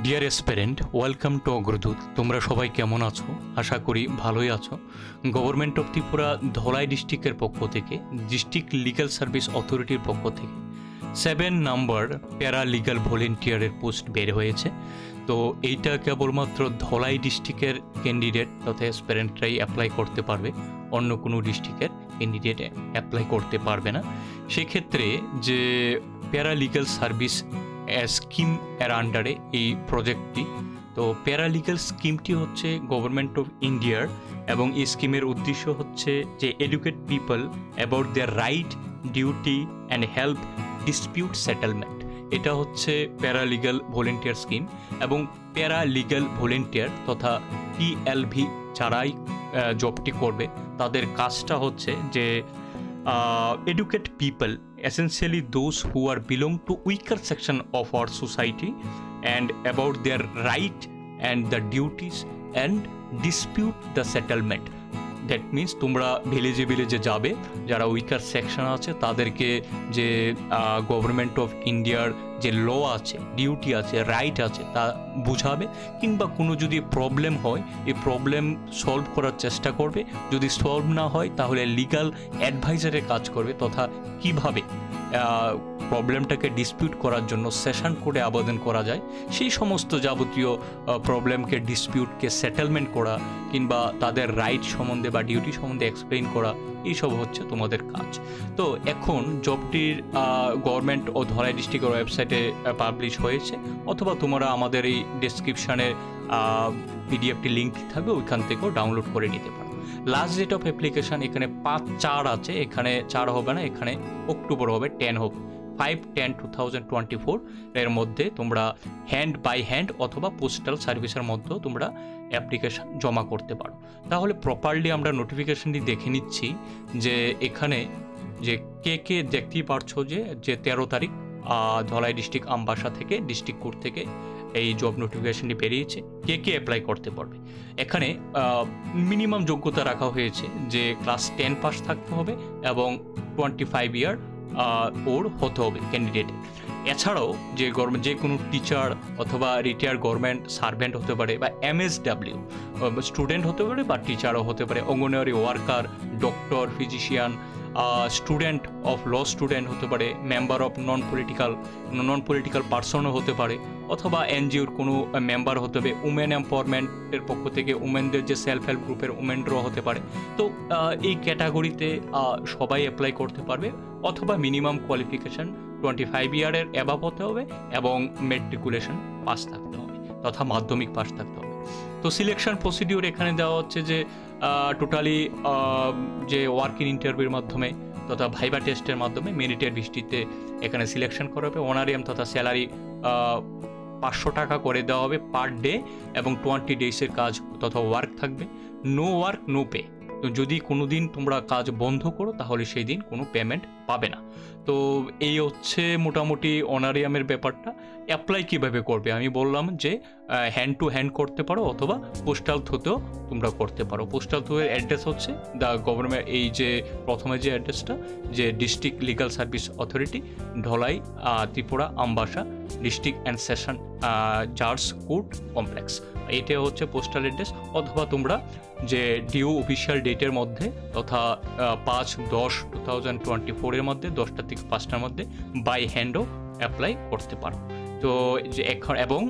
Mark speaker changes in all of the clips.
Speaker 1: Deer aspirant, welcome to Agradoot. তোমরা সবাই কেমন আছো? আশা করি ভালোই আছো। গভর্নমেন্ট অফ ত্রিপুরা ধলাই ডিস্ট্রিক্টের পক্ষ থেকে, ডিস্ট্রিক্ট লিগ্যাল সার্ভিস অথরিটির পক্ষ থেকে 7 নম্বর প্যারা লিগ্যাল ভলেন্টিয়ারের পোস্ট বের হয়েছে। তো এইটা কেবলমাত্র ধলাই ডিস্ট্রিক্টের ক্যান্ডিডেট তথা অ্যাসপিরেন্টরাই অ্যাপ্লাই করতে পারবে, অন্য কোনো ডিস্ট্রিক্টের ক্যান্ডিডেট অ্যাপ্লাই করতে পারবে না। সেক্ষেত্রে যে প্যারা লিগ্যাল সার্ভিস স্কিম এর আন্ডারে এই প্রজেক্টটি, তো প্যারালিগাল স্কিমটি হচ্ছে গভর্নমেন্ট অফ ইন্ডিয়ার, এবং এই স্কিমের উদ্দেশ্য হচ্ছে যে educate people about their right, duty and help dispute settlement. এটা হচ্ছে প্যারালিগাল ভলেন্টিয়ার স্কিম, এবং প্যারালিগাল ভলেন্টিয়ার তথা PLV যারাই জবটি করবে তাদের কাজটা হচ্ছে যে educate people, essentially those who are belong to weaker section of our society, and about their right and the duties and dispute the settlement. That means তোমরা ভিলেজে ভিলেজে যাবে, যারা উইকার সেকশন আছে তাদেরকে যে গভর্নমেন্ট অফ ইন্ডিয়ার যে ল আছে, ডিউটি আছে, রাইট আছে তা বুঝাবে, কিংবা কোনো যদি প্রবলেম হয় এই প্রবলেম সলভ করার চেষ্টা করবে। যদি সলভ না হয় তাহলে লিগাল অ্যাডভাইজারের কাজ করবে, তথা কিভাবে প্রবলেমটাকে ডিসপিউট করার জন্য সেশন কোর্টে আবেদন করা যায়, সেই সমস্ত যাবতীয় প্রবলেমকে, ডিসপিউটকে সেটেলমেন্ট করা, কিংবা তাদের রাইট সম্বন্ধে বা ডিউটি সম্বন্ধে এক্সপ্লেইন করা, এইসব হচ্ছে তোমাদের কাজ। তো এখন জবটির গভর্নমেন্ট ও ধলাই ডিস্ট্রিক্টের ওয়েবসাইটে পাবলিশ হয়েছে, অথবা তোমরা আমাদের এই ডেসক্রিপশানে পিডিএফটি লিঙ্ক থাকবে, ওইখান থেকেও ডাউনলোড করে নিতে পারো। লাস্ট ডেট অফ অ্যাপ্লিকেশান এখানে 5/4 আছে, এখানে 4 হবে না, এখানে অক্টোবর হবে, 10 হবে, 5/10/2024 এর মধ্যে তোমরা হ্যান্ড বাই হ্যান্ড অথবা পোস্টাল সার্ভিসের মধ্যেও তোমরা অ্যাপ্লিকেশান জমা করতে পারো। তাহলে প্রপারলি আমরা নোটিফিকেশানটি দেখে নিচ্ছি যে এখানে যে কে দেখতেই পারছো যে 13 তারিখ ধলাই ডিস্ট্রিক্ট আমবাসা থেকে, ডিস্ট্রিক্ট কোর্ট থেকে এই জব নোটিফিকেশানটি বেরিয়েছে। কে অ্যাপ্লাই করতে পারবে? এখানে মিনিমাম যোগ্যতা রাখা হয়েছে যে ক্লাস 10 পাস থাকতে হবে এবং 25 ইয়ার ওর হতে হবে ক্যান্ডিডেট। এছাড়াও যে কোনো টিচার অথবা রিটায়ার গভর্নমেন্ট সার্ভেন্ট হতে পারে, বা MSW স্টুডেন্ট হতে পারে, বা টিচারও হতে পারে, Anganwadi worker, doctor, physician, student of law student হতে পারে, মেম্বার অফ নন পলিটিক্যাল পার্সনও হতে পারে, অথবা NGOর কোনো মেম্বার হতে হবে, উমেন এম্পাওয়ারমেন্টের পক্ষ থেকে উমেনদের যে সেলফ হেল্প গ্রুপের উমেনরাও হতে পারে। তো এই ক্যাটাগরিতে সবাই অ্যাপ্লাই করতে পারবে, অথবা মিনিমাম কোয়ালিফিকেশান 25 ইয়ারের অ্যাবাভ হতে হবে এবং মেট্রিকুলেশন পাস থাকতে হবে, তথা মাধ্যমিক পাস থাকতে হবে। তো সিলেকশন প্রসিডিওর এখানে দেওয়া হচ্ছে যে টোটালি যে ওয়ার্কিং ইন্টারভিউর মাধ্যমে তথা ভাইবা টেস্টের মাধ্যমে মেরিটের ভিত্তিতে এখানে সিলেকশন করা হবে। অনারিয়াম তথা স্যালারি 500 টাকা করে দেওয়া হবে পার ডে, এবং 20 ডেজের কাজ তথা ওয়ার্ক থাকবে। No work no pay. তো যদি কোনো দিন তোমরা কাজ বন্ধ করো তাহলে সেই দিন কোনো পেমেন্ট পাবে না। তো এই হচ্ছে মোটামুটি অনারিয়ামের ব্যাপারটা। অ্যাপ্লাই কীভাবে করবে আমি বললাম যে হ্যান্ড টু হ্যান্ড করতে পারো, অথবা পোস্টাল থ্রুতেও তোমরা করতে পারো। পোস্টাল থ্রুয়ের অ্যাড্রেস হচ্ছে দ্য গভর্নমেন্ট, এই যে প্রথমে যে অ্যাড্রেসটা, যে district legal service authority, Dhalai, Tripura, Ambassa, district and session জাজ কোর্ট কমপ্লেক্স, এইটা হচ্ছে পোস্টাল অ্যাড্রেস। অথবা তোমরা যে ডিউ অফিসিয়াল ডেটের মধ্যে তথা 5/10/2024 এর মধ্যে 10টা থেকে 5টার মধ্যে বাই হ্যান্ডও অ্যাপ্লাই করতে পারো। তো যে এখন এবং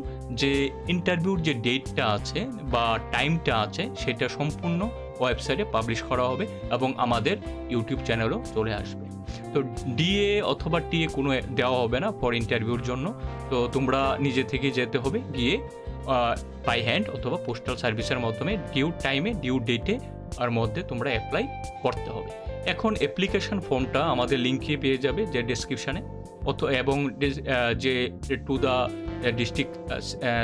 Speaker 1: যে ইন্টারভিউর যে ডেটটা আছে বা টাইমটা আছে সেটা সম্পূর্ণ ওয়েবসাইটে পাবলিশ করা হবে এবং আমাদের ইউটিউব চ্যানেলও চলে আসবে। তো DA অথবা TA কোনো দেওয়া হবে না ফর ইন্টারভিউর জন্য। তো তোমরা নিজে থেকে যেতে হবে, গিয়ে বাই হ্যান্ড অথবা পোস্টাল সার্ভিসের মাধ্যমে ডিউ টাইমে, ডিউ ডেটে আর মধ্যে তোমরা অ্যাপ্লাই করতে হবে। এখন অ্যাপ্লিকেশন ফর্মটা আমাদের লিঙ্কে পেয়ে যাবে যে ডেসক্রিপশানে, এবং যে টু দ্য ডিস্ট্রিক্ট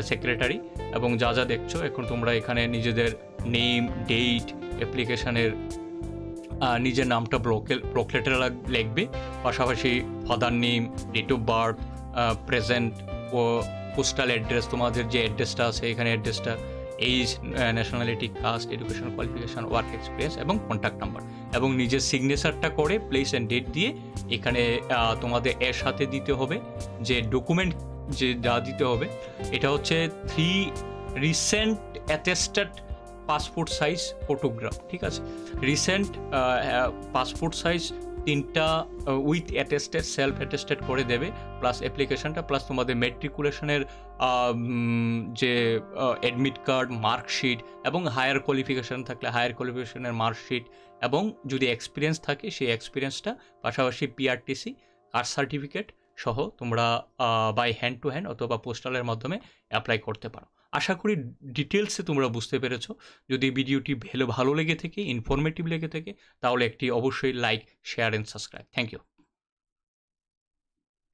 Speaker 1: সেক্রেটারি, এবং যা দেখছো এখন তোমরা এখানে নিজেদের নেম, ডেট, অ্যাপ্লিকেশানের নিজের নামটা ব্রোকলেটারে লিখবে, পাশাপাশি father name, date of birth, present ও পোস্টাল অ্যাড্রেস, তোমাদের যে অ্যাড্রেসটা আছে এখানে অ্যাড্রেসটা, age, nationality, caste, education qualification, work experience এবং কন্ট্যাক্ট নাম্বার, এবং নিজের সিগনেচারটা করে প্লেস অ্যান্ড ডেট দিয়ে এখানে তোমাদের এর সাথে দিতে হবে যে ডকুমেন্ট যে যা দিতে হবে এটা হচ্ছে 3 recent attested passport size photograph, ঠিক আছে। রিসেন্ট পাসপোর্ট সাইজ 3টা উইথ অ্যাটেস্টেড, সেলফ অ্যাটেস্টেড করে দেবে, প্লাস অ্যাপ্লিকেশনটা, প্লাস তোমাদের মেট্রিকুলেশনের যে অ্যাডমিট কার্ড, মার্কশিট, এবং হায়ার কোয়ালিফিকেশান থাকলে হায়ার কোয়ালিফিকেশনের মার্কশিট, এবং যদি এক্সপিরিয়েন্স থাকে সেই এক্সপিরিয়েন্সটা, পাশাপাশি পিআরটিসি কাস্ট সার্টিফিকেট সহ তোমরা বাই হ্যান্ড টু হ্যান্ড অথবা পোস্টালের মাধ্যমে অ্যাপ্লাই করতে পারো। আশা করি ডিটেলসে তোমরা বুঝতে পেরেছো। যদি ভিডিওটি ভালো লেগে থাকে, ইনফরমেটিভ লেগে থাকে, তাহলে একটি অবশ্যই like, share and subscribe. Thank you.